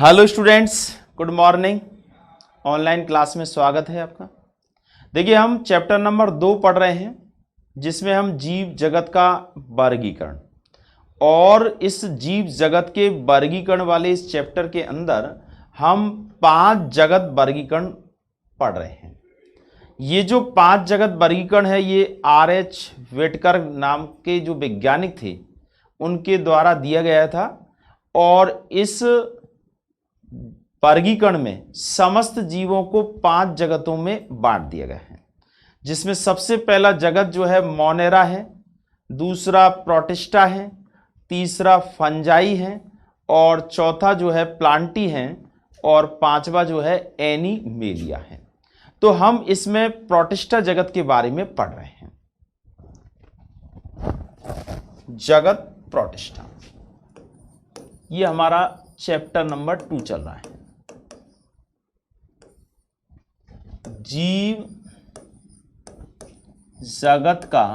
Hello students, good morning. Online class में स्वागत है आपका। देखिए, हम चैप्टर नंबर 2 पढ़ रहे हैं जिसमें हम जीव जगत का वर्गीकरण, और इस जीव जगत के वर्गीकरण वाले इस चैप्टर के अंदर हम 5 जगत वर्गीकरण पढ़ रहे हैं। ये जो 5 जगत वर्गीकरण है ये R.H. वेटकर नाम के जो वैज्ञानिक थे उनके द्वारा दिया गया था, और इस वर्गीकरण में समस्त जीवों को 5 जगतों में बांट दिया गया है, जिसमें सबसे पहला जगत जो है मोनेरा है, दूसरा प्रोटिस्टा है, तीसरा फंजाई है, और चौथा जो है प्लांटी है, और पांचवा जो है एनिमेलिया है। तो हम इसमें प्रोटिस्टा जगत के बारे में पढ़ रहे हैं। जगत प्रोटिस्टा, ये हमारा चैप्टर नंबर 2 चल रहा है। जीव जगत का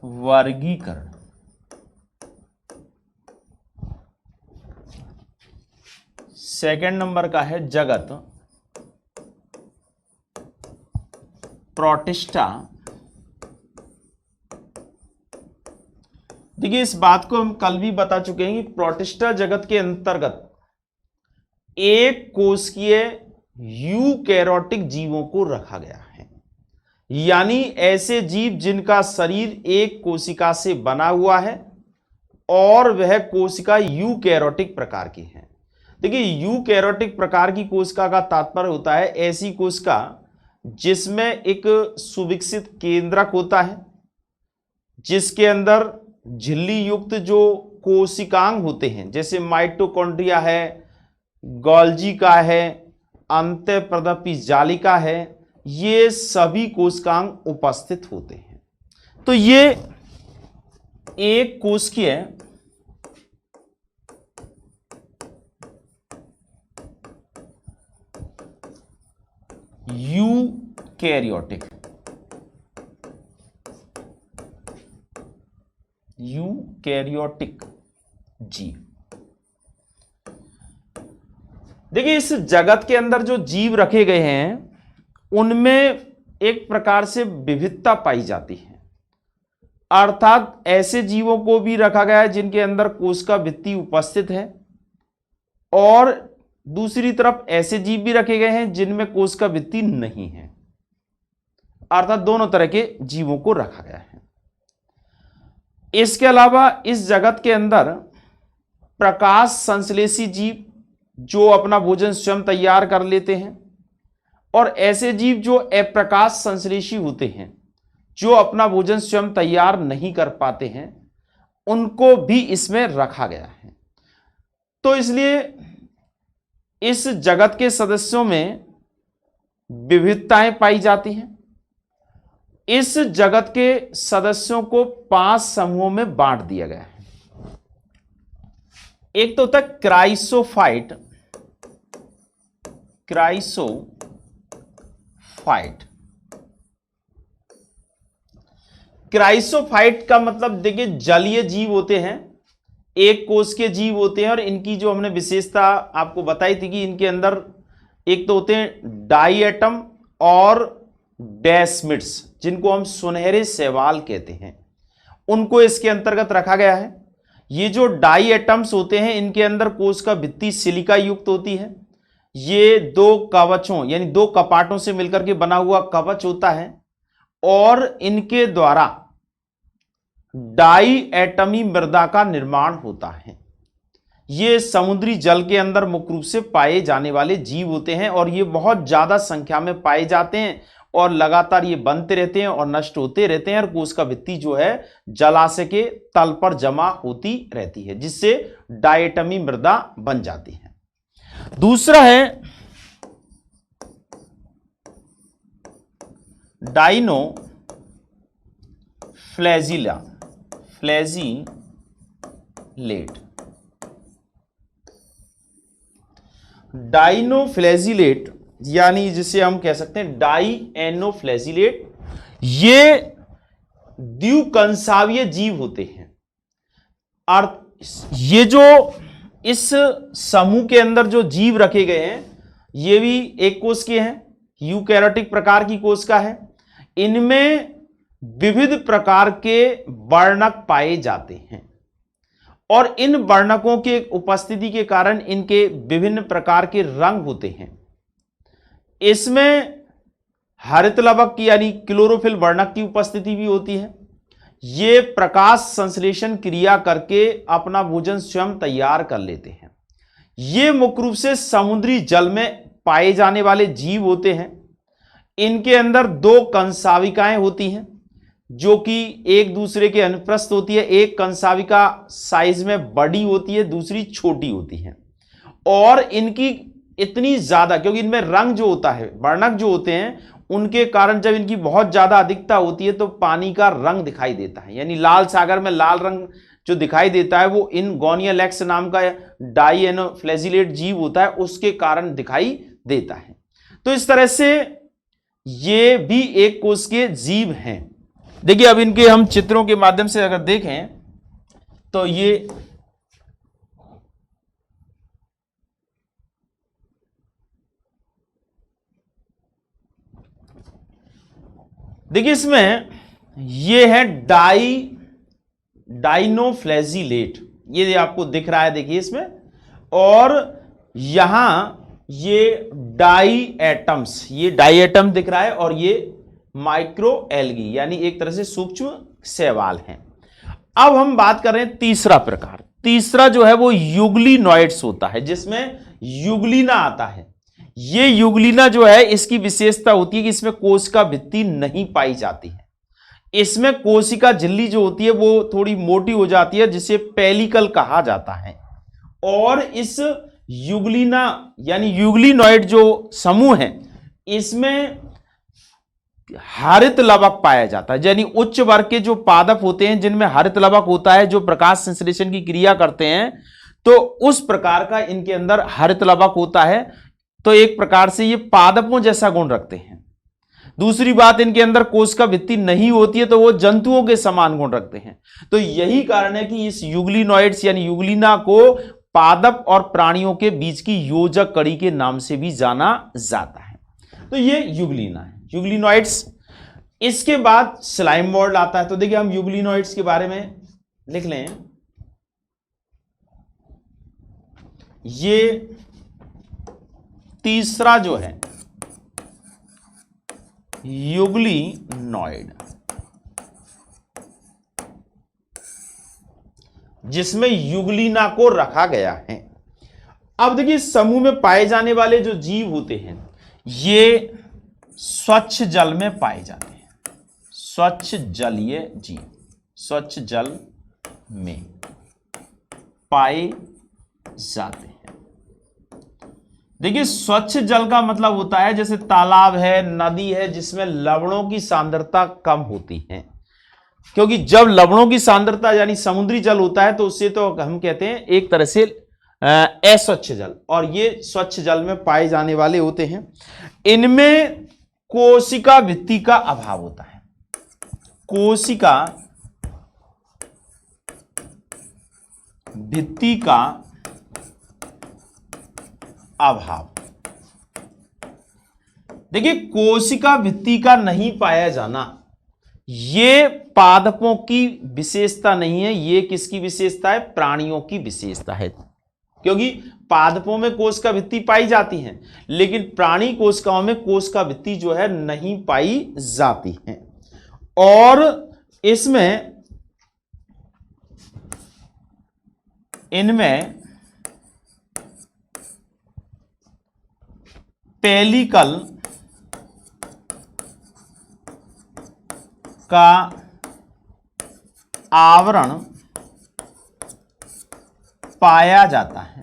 वर्गीकरण। सेकंड नंबर का है जगत प्रोटिस्टा। देखिए, इस बात को हम कल भी बता चुके हैं कि प्रोटिस्टा जगत के अंतर्गत एक कोशिकीय यूकैरियोटिक जीवों को रखा गया है, यानी ऐसे जीव जिनका शरीर एक कोशिका से बना हुआ है और वह कोशिका यूकैरियोटिक प्रकार की है। देखिए, यूकैरियोटिक प्रकार की कोशिका का तात्पर्य होता है ऐसी कोशिका जिसमें एक सुविकसित केंद्रक होता है, जिसके अंदर झिल्ली युक्त जो कोशिकांग होते हैं, जैसे माइटोकॉन्ड्रिया है, गोल्जी का है, अंतःप्रदपी जालिका है, ये सभी कोशिकांग उपस्थित होते हैं। तो ये एक कोशिकीय यूकैरियोटिक जीव। देखिए, इस जगत के अंदर जो जीव रखे गए हैं उनमें एक प्रकार से विविधता पाई जाती है, अर्थात ऐसे जीवों को भी रखा गया है जिनके अंदर कोशिका भित्ति उपस्थित है, और दूसरी तरफ ऐसे जीव भी रखे गए हैं जिनमें कोशिका भित्ति नहीं है, अर्थात दोनों तरह के जीवों को रखा गया है। इसके अलावा इस जगत के अंदर प्रकाश संश्लेषी जीव जो अपना भोजन स्वयं तैयार कर लेते हैं, और ऐसे जीव जो अप्रकाश संश्लेषी होते हैं, जो अपना भोजन स्वयं तैयार नहीं कर पाते हैं, उनको भी इसमें रखा गया है। तो इसलिए इस जगत के सदस्यों में विविधताएं पाई जाती हैं। इस जगत के सदस्यों को 5 समूहों में बांट दिया गया है। एक तो होता है क्राइसोफाइट। क्राइसोफाइट का मतलब देखिए, जलीय जीव होते हैं, एक कोश के जीव होते हैं, और इनकी जो हमने विशेषता आपको बताई थी कि इनके अंदर एक तो होते हैं डाई एटम और डेस्मिड्स, जिनको हम सुनहरे शैवाल कहते हैं, उनको इसके अंतर्गत रखा गया है। ये जो डाई एटम्स होते हैं इनके अंदर कोश का भित्ति सिलिका युक्त होती है। ये 2 कवचों यानी 2 कपाटों से मिलकर के बना हुआ कवच होता है, और इनके द्वारा डाई एटमी मृदा का निर्माण होता है। ये समुद्री जल के अंदर मुख्य रूप से पाए जाने वाले जीव होते हैं, और ये बहुत ज्यादा संख्या में पाए जाते हैं, और लगातार ये बनते रहते हैं और नष्ट होते रहते हैं, और कोशिका भित्ति जो है जलाशय के तल पर जमा होती रहती है, जिससे डायटमी मृदा बन जाती है। दूसरा है डाइनो फ्लैजिलेट। डाइनोफ्लैजिलेट यानी जिसे हम कह सकते हैं डाइएनोफ्लैजिलेट, ये द्विकंशावीय जीव होते हैं। ये जो इस समूह के अंदर जो जीव रखे गए हैं ये भी एक कोश के हैं, यूकैरियोटिक प्रकार की कोशिका है। इनमें विविध प्रकार के वर्णक पाए जाते हैं और इन वर्णकों के उपस्थिति के कारण इनके विभिन्न प्रकार के रंग होते हैं। इसमें हरित लवक की यानी क्लोरोफिल वर्णक की उपस्थिति भी होती है। ये प्रकाश संश्लेषण क्रिया करके अपना भोजन स्वयं तैयार कर लेते हैं। ये मुख्य रूप से समुद्री जल में पाए जाने वाले जीव होते हैं। इनके अंदर दो कंसाविकाएं होती हैं जो कि एक दूसरे के अनुप्रस्थ होती है। एक कंसाविका साइज में बड़ी होती है, दूसरी छोटी होती है और इनकी इतनी ज्यादा, क्योंकि इनमें रंग जो होता है, वर्णक जो होते हैं, उनके कारण जब इनकी बहुत ज्यादा अधिकता होती है तो पानी का रंग दिखाई देता है। यानी लाल सागर में लाल रंग जो दिखाई देता है वो इन गोनियालैक्स नाम का डाइएनोफ्लैजिलेट जीव होता है उसके कारण दिखाई देता है। तो इस तरह से ये भी एक कोश के जीव हैं। देखिए अब इनके हम चित्रों के माध्यम से अगर देखें तो ये देखिए इसमें ये है डाइनोफ्लैजिलेट, ये आपको दिख रहा है देखिए इसमें, और यहां ये डाई एटम्स, ये डाई एटम दिख रहा है और ये माइक्रो एल्गी यानी एक तरह से सूक्ष्म शैवाल हैं। अब हम बात कर रहे हैं तीसरा प्रकार। तीसरा जो है वो यूग्लिनॉइड्स होता है जिसमें यूग्लिना आता है। ये यूग्लिना जो है इसकी विशेषता होती है कि इसमें कोशिका भित्ति नहीं पाई जाती है। इसमें कोशिका झिल्ली जो होती है वो थोड़ी मोटी हो जाती है जिसे पेलिकल कहा जाता है। और इस यूग्लिना यानी यूग्लिनॉइड जो समूह है इसमें हरित लवक पाया जाता है। यानी उच्च वर्ग के जो पादप होते हैं जिनमें हरित लवक होता है जो प्रकाश संश्लेषण की क्रिया करते हैं, तो उस प्रकार का इनके अंदर हरित लवक होता है। तो एक प्रकार से ये पादपों जैसा गुण रखते हैं। दूसरी बात, इनके अंदर कोशिका भित्ति नहीं होती है तो वो जंतुओं के समान गुण रखते हैं। तो यही कारण है कि इस यूग्लिनॉइड्स यानी यूग्लिना को पादप और प्राणियों के बीच की योजक कड़ी के नाम से भी जाना जाता है। तो ये यूग्लिना है, यूग्लिनॉइड्स। इसके बाद स्लाइम वर्ल्ड आता है। तो देखिए हम यूग्लिनॉइड्स के बारे में लिख लें। ये तीसरा जो है यूग्लिनॉइड, जिसमें यूग्लिना को रखा गया है। अब देखिए समूह में पाए जाने वाले जो जीव होते हैं ये स्वच्छ जल में पाए जाते हैं। स्वच्छ जलीय जीव स्वच्छ जल में पाए जाते हैं। देखिए स्वच्छ जल का मतलब होता है जैसे तालाब है, नदी है, जिसमें लवणों की सांद्रता कम होती है। क्योंकि जब लवणों की सांद्रता यानी समुद्री जल होता है तो उससे तो हम कहते हैं एक तरह से अस्वच्छ जल, और ये स्वच्छ जल में पाए जाने वाले होते हैं। इनमें कोशिका भित्ति का अभाव होता है। कोशिका भित्ति का अभाव। देखिए कोशिका भित्ति का नहीं पाया जाना ये पादपों की विशेषता नहीं है, ये किसकी विशेषता है? प्राणियों की विशेषता है। क्योंकि पादपों में कोशिका भित्ति पाई जाती है लेकिन प्राणी कोशिकाओं में कोशिका भित्ति जो है नहीं पाई जाती है। और इसमें इनमें पेलिकल का आवरण पाया जाता है।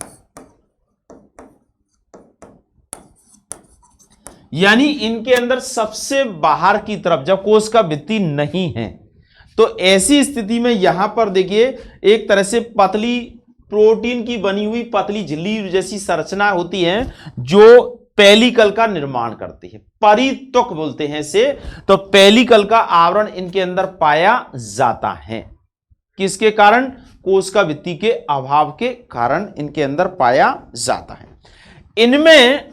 यानी इनके अंदर सबसे बाहर की तरफ जब कोशिका भित्ति नहीं है तो ऐसी स्थिति में यहां पर देखिए एक तरह से पतली प्रोटीन की बनी हुई पतली झिल्ली जैसी संरचना होती है जो पेलिकल का निर्माण करती है। परित्वक बोलते हैं इसे। तो पेलिकल का आवरण इनके अंदर पाया जाता है। किसके कारण? कोशिका भित्ति के अभाव के कारण इनके अंदर पाया जाता है। इनमें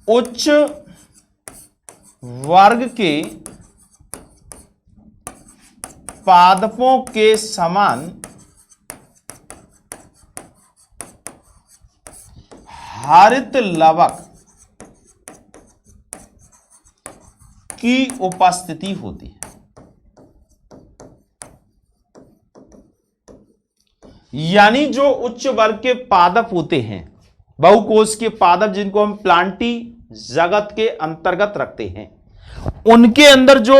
उच्च वर्ग के पादपों के समान हरित लवक की उपस्थिति होती है। यानी जो उच्च वर्ग के पादप होते हैं, बहुकोश के पादप, जिनको हम प्लांटी जगत के अंतर्गत रखते हैं, उनके अंदर जो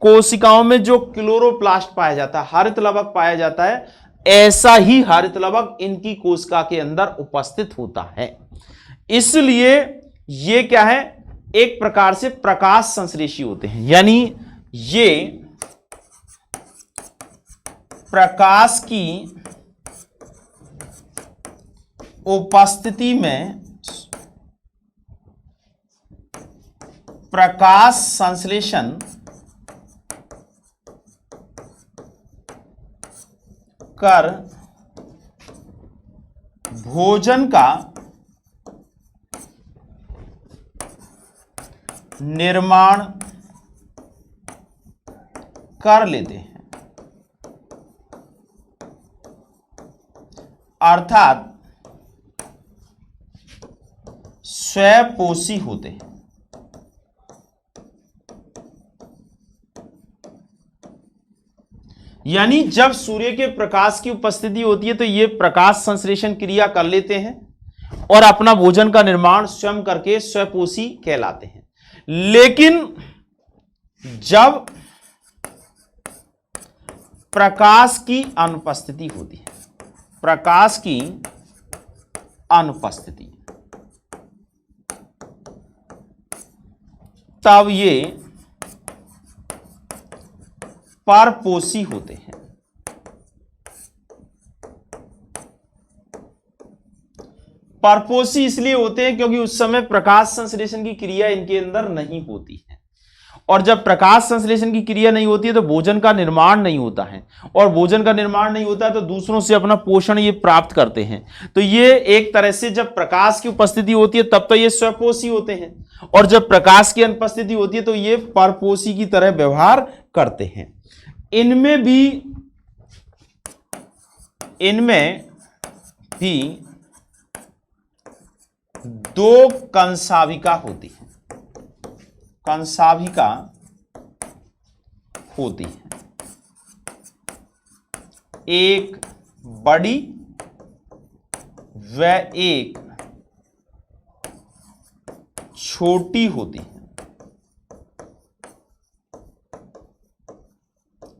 कोशिकाओं में जो क्लोरोप्लास्ट पाया जाता है, हरित लवक पाया जाता है, ऐसा ही हरित लवक इनकी कोशिका के अंदर उपस्थित होता है। इसलिए ये क्या है? एक प्रकार से प्रकाश संश्लेषी होते हैं। यानी ये प्रकाश की उपस्थिति में प्रकाश संश्लेषण कर भोजन का निर्माण कर लेते हैं, अर्थात स्वपोषी होते हैं। यानी जब सूर्य के प्रकाश की उपस्थिति होती है तो ये प्रकाश संश्लेषण क्रिया कर लेते हैं और अपना भोजन का निर्माण स्वयं करके स्वपोषी कहलाते हैं। लेकिन जब प्रकाश की अनुपस्थिति होती है, प्रकाश की अनुपस्थिति, तब ये परपोषी होते हैं। परपोषी इसलिए होते हैं क्योंकि उस समय प्रकाश संश्लेषण की क्रिया इनके अंदर नहीं होती है, और जब प्रकाश संश्लेषण की क्रिया नहीं होती है तो भोजन का निर्माण नहीं होता है, और भोजन का निर्माण नहीं होता है तो दूसरों से अपना पोषण ये प्राप्त करते हैं। तो ये एक तरह से जब प्रकाश की उपस्थिति होती है तब तो ये स्वपोषी होते हैं, और जब प्रकाश की अनुपस्थिति होती है तो ये परपोषी की तरह व्यवहार करते हैं। इनमें भी दो कंसाविका होती है, कंसाभिका होती है, एक बड़ी व एक छोटी होती है।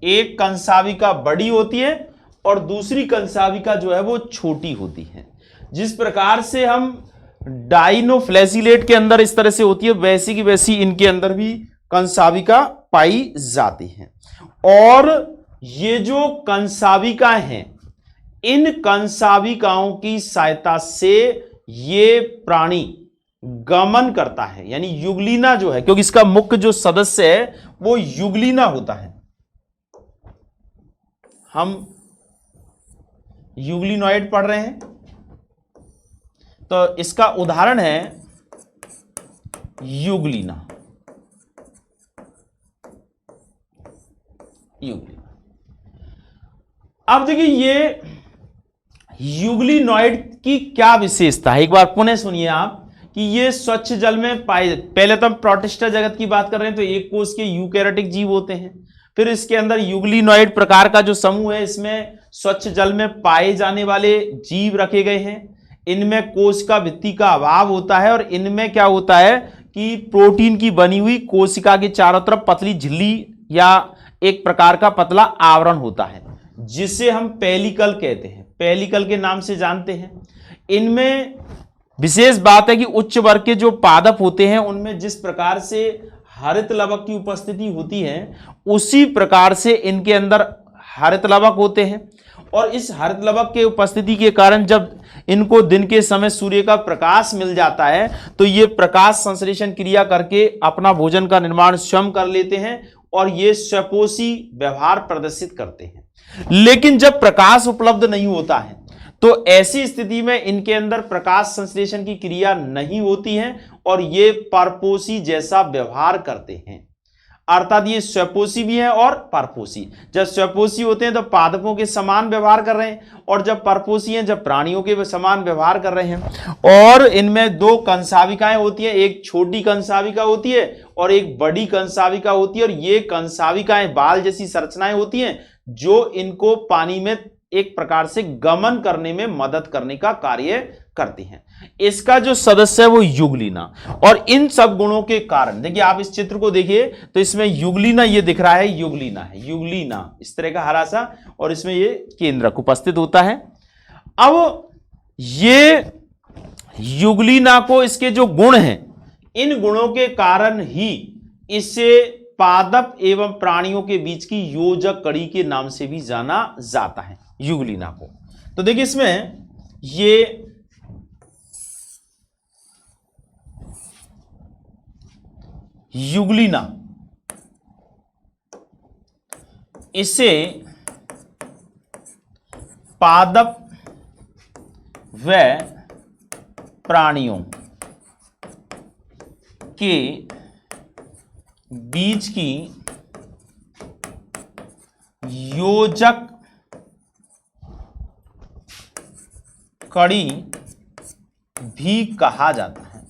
एक कंसाविका बड़ी होती है और दूसरी कंसाविका जो है वो छोटी होती है। जिस प्रकार से हम डाइनोफ्लैजिलेट के अंदर इस तरह से होती है, वैसी की वैसी इनके अंदर भी कंसाविका पाई जाती है। और ये जो कंसाविकाएं हैं, इन कंसाविकाओं की सहायता से ये प्राणी गमन करता है, यानी युगलीना जो है, क्योंकि इसका मुख्य जो सदस्य है वो युगलीना होता है। हम युगलिनॉइड पढ़ रहे हैं, तो इसका उदाहरण है युगलीना। अब देखिए ये युगलिनॉइड की क्या विशेषता है, एक बार पुनः सुनिए आप कि ये स्वच्छ जल में पाए। पहले तो हम प्रोटिस्टा जगत की बात कर रहे हैं, तो एक कोष के यूकैरियोटिक जीव होते हैं। फिर इसके अंदर युगलिनॉइड प्रकार का जो समूह है, इसमें स्वच्छ जल में पाए जाने वाले जीव रखे गए हैं। इनमें कोशिका भित्ति का अभाव होता है, और इनमें क्या होता है कि प्रोटीन की बनी हुई कोशिका के चारों तरफ पतली झिल्ली या एक प्रकार का पतला आवरण होता है, जिसे हम पेलिकल कहते हैं, पेलिकल के नाम से जानते हैं। इनमें विशेष बात है कि उच्च वर्ग के जो पादप होते हैं, उनमें जिस प्रकार से हरित लवक की उपस्थिति होती है, उसी प्रकार से इनके अंदर हरित लवक होते हैं। और इस हरित लवक के उपस्थिति के कारण जब इनको दिन के समय सूर्य का प्रकाश मिल जाता है, तो ये प्रकाश संश्लेषण क्रिया करके अपना भोजन का निर्माण स्वयं कर लेते हैं और ये स्वपोषी व्यवहार प्रदर्शित करते हैं। लेकिन जब प्रकाश उपलब्ध नहीं होता है तो ऐसी स्थिति में इनके अंदर प्रकाश संश्लेषण की क्रिया नहीं होती है और ये परपोषी जैसा व्यवहार करते हैं। अर्थात ये स्वपोषी भी हैं और परपोषी। जब स्वपोषी होते हैं तो पादपों के समान व्यवहार कर रहे हैं, और जब परपोषी हैं जब प्राणियों के समान व्यवहार कर रहे हैं। और इनमें दो कंसाविकाएं होती हैं, एक छोटी कंसाविका होती है और एक बड़ी कंसाविका होती है। और ये कंसाविकाएं बाल जैसी संरचनाएं होती हैं जो इनको पानी में एक प्रकार से गमन करने में मदद करने का कार्य करती हैं। इसका जो सदस्य है वो युगलीना, और इन सब गुणों के कारण देखिए, आप इस चित्र को देखिए तो इसमें युगलीना ये दिख रहा है, युगलीना है, युगलीना इस तरह का हरा सा, और इसमें ये केंद्रक उपस्थित होता है। अब ये युगलीना को इसके जो गुण हैं, इन गुणों के कारण ही इसे पादप एवं प्राणियों के बीच की योजक कड़ी के नाम से भी जाना जाता है, युगलीना को। तो देखिए इसमें ये युगलीना, इसे पादप व प्राणियों के बीच की योजक कड़ी भी कहा जाता है।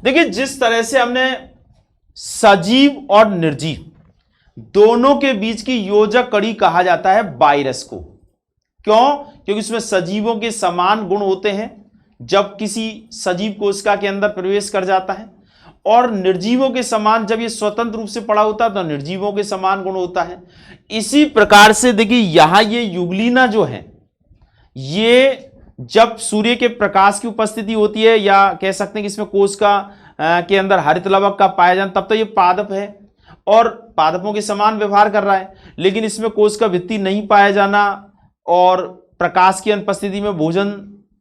देखिए, जिस तरह से हमने सजीव और निर्जीव दोनों के बीच की योजक कड़ी कहा जाता है वायरस को। क्यों? क्योंकि उसमें सजीवों के समान गुण होते हैं जब किसी सजीव कोशिका के अंदर प्रवेश कर जाता है, और निर्जीवों के समान जब ये स्वतंत्र रूप से पड़ा होता है तो निर्जीवों के समान गुण होता है। इसी प्रकार से देखिए यहां ये युगलीना जो है, ये जब सूर्य के प्रकाश की उपस्थिति होती है, या कह सकते हैं कि इसमें कोशिका के अंदर हरित लवक का पाया जाना, तब तो ये पादप है और पादपों के समान व्यवहार कर रहा है। लेकिन इसमें कोशिका भित्ति नहीं पाया जाना और प्रकाश की अनुपस्थिति में भोजन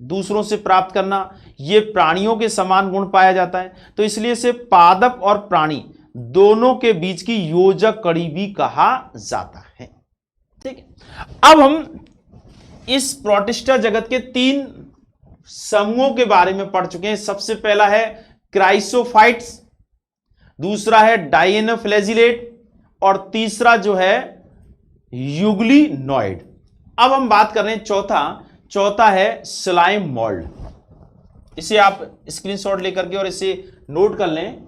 दूसरों से प्राप्त करना, ये प्राणियों के समान गुण पाया जाता है। तो इसलिए इसे पादप और प्राणी दोनों के बीच की योजक कड़ी भी कहा जाता है। ठीक है, अब हम इस प्रोटिस्टा जगत के 3 समूहों के बारे में पढ़ चुके हैं। सबसे पहला है क्राइसोफाइट्स, दूसरा है डायनोफ्लैजिलेट, और तीसरा जो है युगलिनॉइड। अब हम बात कर रहे हैं चौथा है स्लाइम मोल्ड। इसे आप स्क्रीनशॉट लेकर के और इसे नोट कर लें।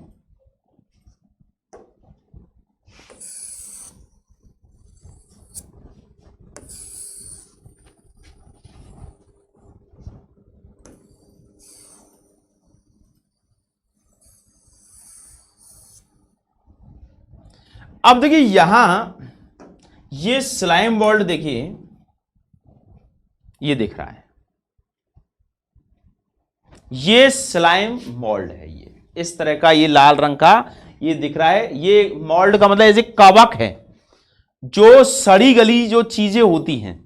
अब देखिए यहां ये स्लाइम मोल्ड, देखिए ये दिख रहा है, ये स्लाइम मोल्ड है। ये इस तरह का ये लाल रंग का ये दिख रहा है। ये मोल्ड का मतलब ऐसे कवक है, जो सड़ी गली जो चीजें होती हैं,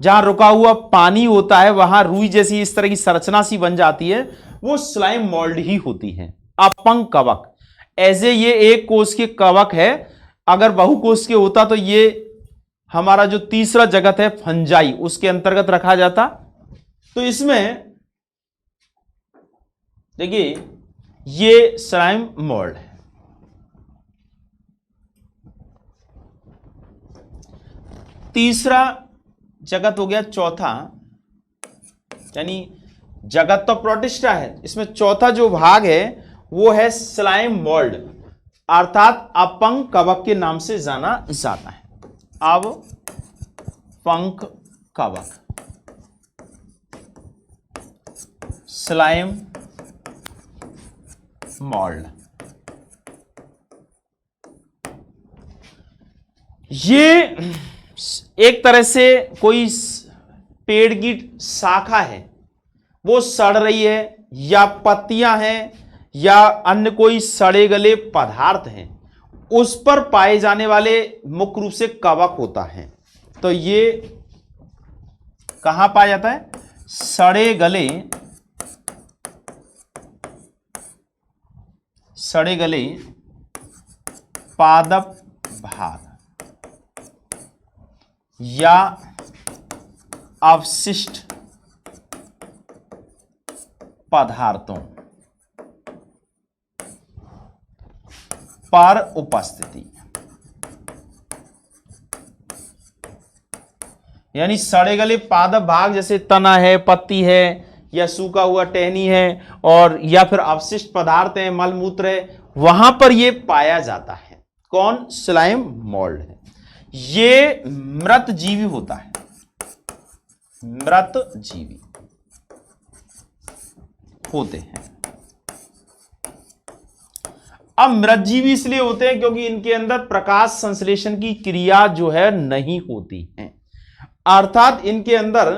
जहां रुका हुआ पानी होता है वहां रुई जैसी इस तरह की संरचना सी बन जाती है, वो स्लाइम मोल्ड ही होती है। अपंग कवक, ऐसे ये एक कोष के कवक है। अगर बहुकोष के होता तो ये हमारा जो तीसरा जगत है फंजाई, उसके अंतर्गत रखा जाता। तो इसमें देखिए ये स्लाइम मोल्ड है। तीसरा जगत हो गया चौथा, यानी जगत तो प्रोटिस्टा है, इसमें चौथा जो भाग है वो है स्लाइम मोल्ड, अर्थात अपंग कवक के नाम से जाना जाता है। अब पंख कवक, स्लाइम मोल्ड, ये एक तरह से कोई पेड़ की शाखा है, वो सड़ रही है, या पत्तियां हैं, या अन्य कोई सड़े गले पदार्थ हैं, उस पर पाए जाने वाले मुख्य रूप से कवक होता है। तो ये कहां पाया जाता है? सड़े गले सड़े गले पादप भाग या अवशिष्ट पदार्थों पर उपस्थिति, यानी सड़े गले पादप भाग जैसे तना है, पत्ती है या सूखा हुआ टहनी है और या फिर अवशिष्ट पदार्थ है, मलमूत्र है, वहां पर यह पाया जाता है। कौन? स्लाइम मोल्ड है। ये मृत जीवी होता है, मृत जीवी होते हैं। अब मृत जीवी इसलिए होते हैं क्योंकि इनके अंदर प्रकाश संश्लेषण की क्रिया जो है नहीं होती है, अर्थात इनके अंदर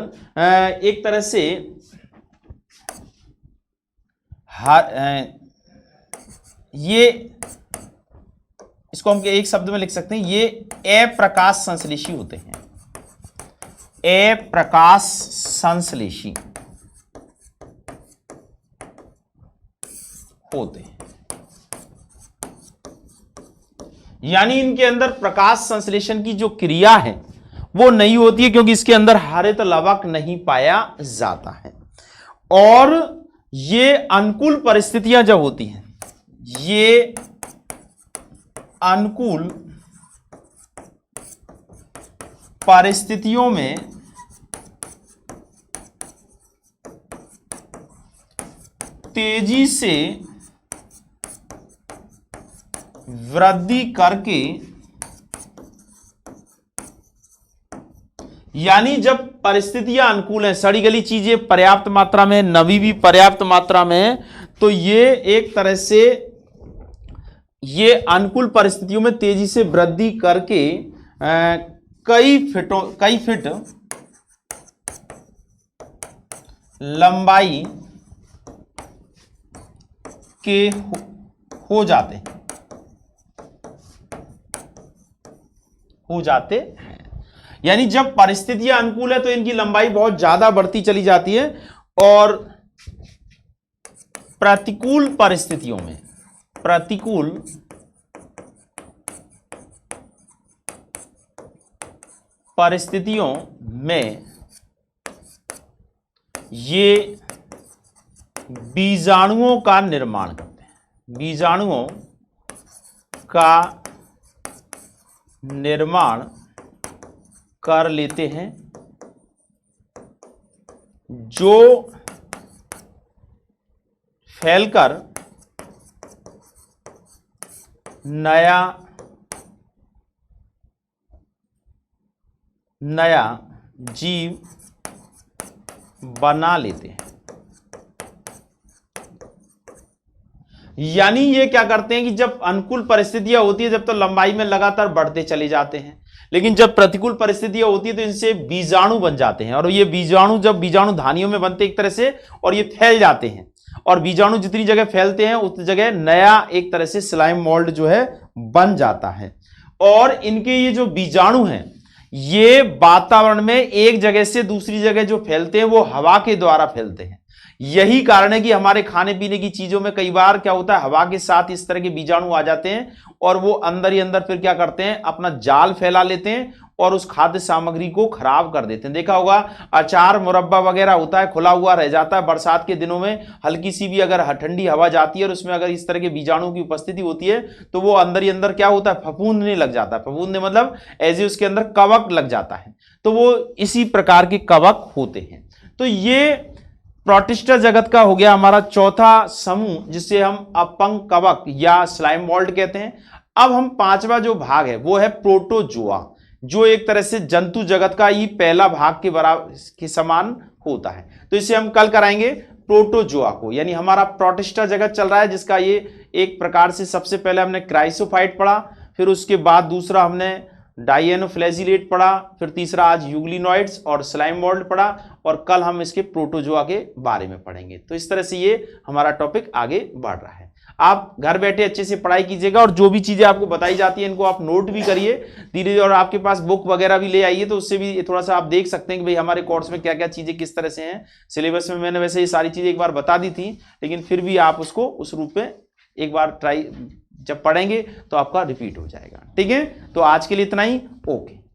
एक तरह से ये, इसको हम एक शब्द में लिख सकते हैं, ये अप्रकाश संश्लेषी होते हैं, अप्रकाश संश्लेषी होते हैं। यानी इनके अंदर प्रकाश संश्लेषण की जो क्रिया है वो नहीं होती है क्योंकि इसके अंदर हरित लवक नहीं पाया जाता है। और ये अनुकूल परिस्थितियां जब होती हैं, ये अनुकूल परिस्थितियों में तेजी से वृद्धि करके, यानी जब परिस्थितियां अनुकूल हैं, सड़ी गली चीजें पर्याप्त मात्रा में, नमी भी पर्याप्त मात्रा में है, तो ये एक तरह से ये अनुकूल परिस्थितियों में तेजी से वृद्धि करके कई फीट लंबाई के हो जाते हैं, यानी जब परिस्थितियां अनुकूल है तो इनकी लंबाई बहुत ज्यादा बढ़ती चली जाती है और प्रतिकूल परिस्थितियों में ये बीजाणुओं का निर्माण करते हैं, बीजाणुओं का निर्माण कर लेते हैं जो फैलकर नया जीव बना लेते हैं। यानी ये क्या करते हैं कि जब अनुकूल परिस्थितियां होती है जब तो लंबाई में लगातार बढ़ते चले जाते हैं, लेकिन जब प्रतिकूल परिस्थितियां होती है तो इनसे बीजाणु बन जाते हैं और ये बीजाणु जब बीजाणु धानियों में बनते एक तरह से और ये फैल जाते हैं और बीजाणु जितनी जगह फैलते हैं उस जगह नया एक तरह से स्लाइम मोल्ड जो है बन जाता है। और इनके ये जो बीजाणु हैं ये वातावरण में एक जगह से दूसरी जगह जो फैलते हैं वो हवा के द्वारा फैलते हैं। यही कारण है कि हमारे खाने पीने की चीजों में कई बार क्या होता है, हवा के साथ इस तरह के बीजाणु आ जाते हैं और वो अंदर ही अंदर फिर क्या करते हैं, अपना जाल फैला लेते हैं और उस खाद्य सामग्री को खराब कर देते हैं। देखा होगा अचार मुरब्बा वगैरह होता है खुला हुआ रह जाता है, बरसात के दिनों में हल्की सी भी अगर ठंडी हवा जाती है और उसमें अगर इस तरह के बीजाणु की उपस्थिति होती है तो वो अंदर ही अंदर क्या होता है, फफूंदने लग जाता है। फफूंदने मतलब ऐसे उसके अंदर कवक लग जाता है, तो वो इसी प्रकार के कवक होते हैं। तो ये प्रोटिस्टा जगत का हो गया हमारा चौथा समूह जिसे हम अपंग कवक या स्लाइम मोल्ड कहते हैं। अब हम पांचवा जो भाग है वो है प्रोटोजोआ, जो एक तरह से जंतु जगत का ही पहला भाग के बराबर के समान होता है। तो इसे हम कल कराएंगे प्रोटोजोआ को, यानी हमारा प्रोटिस्टा जगत चल रहा है जिसका ये एक प्रकार से सबसे पहले हमने क्राइसोफाइट पढ़ा, फिर उसके बाद दूसरा हमने डायनोफ्लैजिलेट पढ़ा, फिर तीसरा आज यूग्लिनॉइड्स और स्लाइम मोल्ड पढ़ा और कल हम इसके प्रोटोजोआ के बारे में पढ़ेंगे। तो इस तरह से ये हमारा टॉपिक आगे बढ़ रहा है। आप घर बैठे अच्छे से पढ़ाई कीजिएगा और जो भी चीजें आपको बताई जाती हैं इनको आप नोट भी करिए धीरे धीरे, और आपके पास बुक वगैरह भी ले आइए तो उससे भी थोड़ा सा आप देख सकते हैं कि भाई हमारे कोर्स में क्या क्या चीजें किस तरह से हैं। सिलेबस में मैंने वैसे ये सारी चीजें एक बार बता दी थी, लेकिन फिर भी आप उसको उस रूप में एक बार ट्राई जब पढ़ेंगे तो आपका रिपीट हो जाएगा। ठीक है, तो आज के लिए इतना ही। ओके।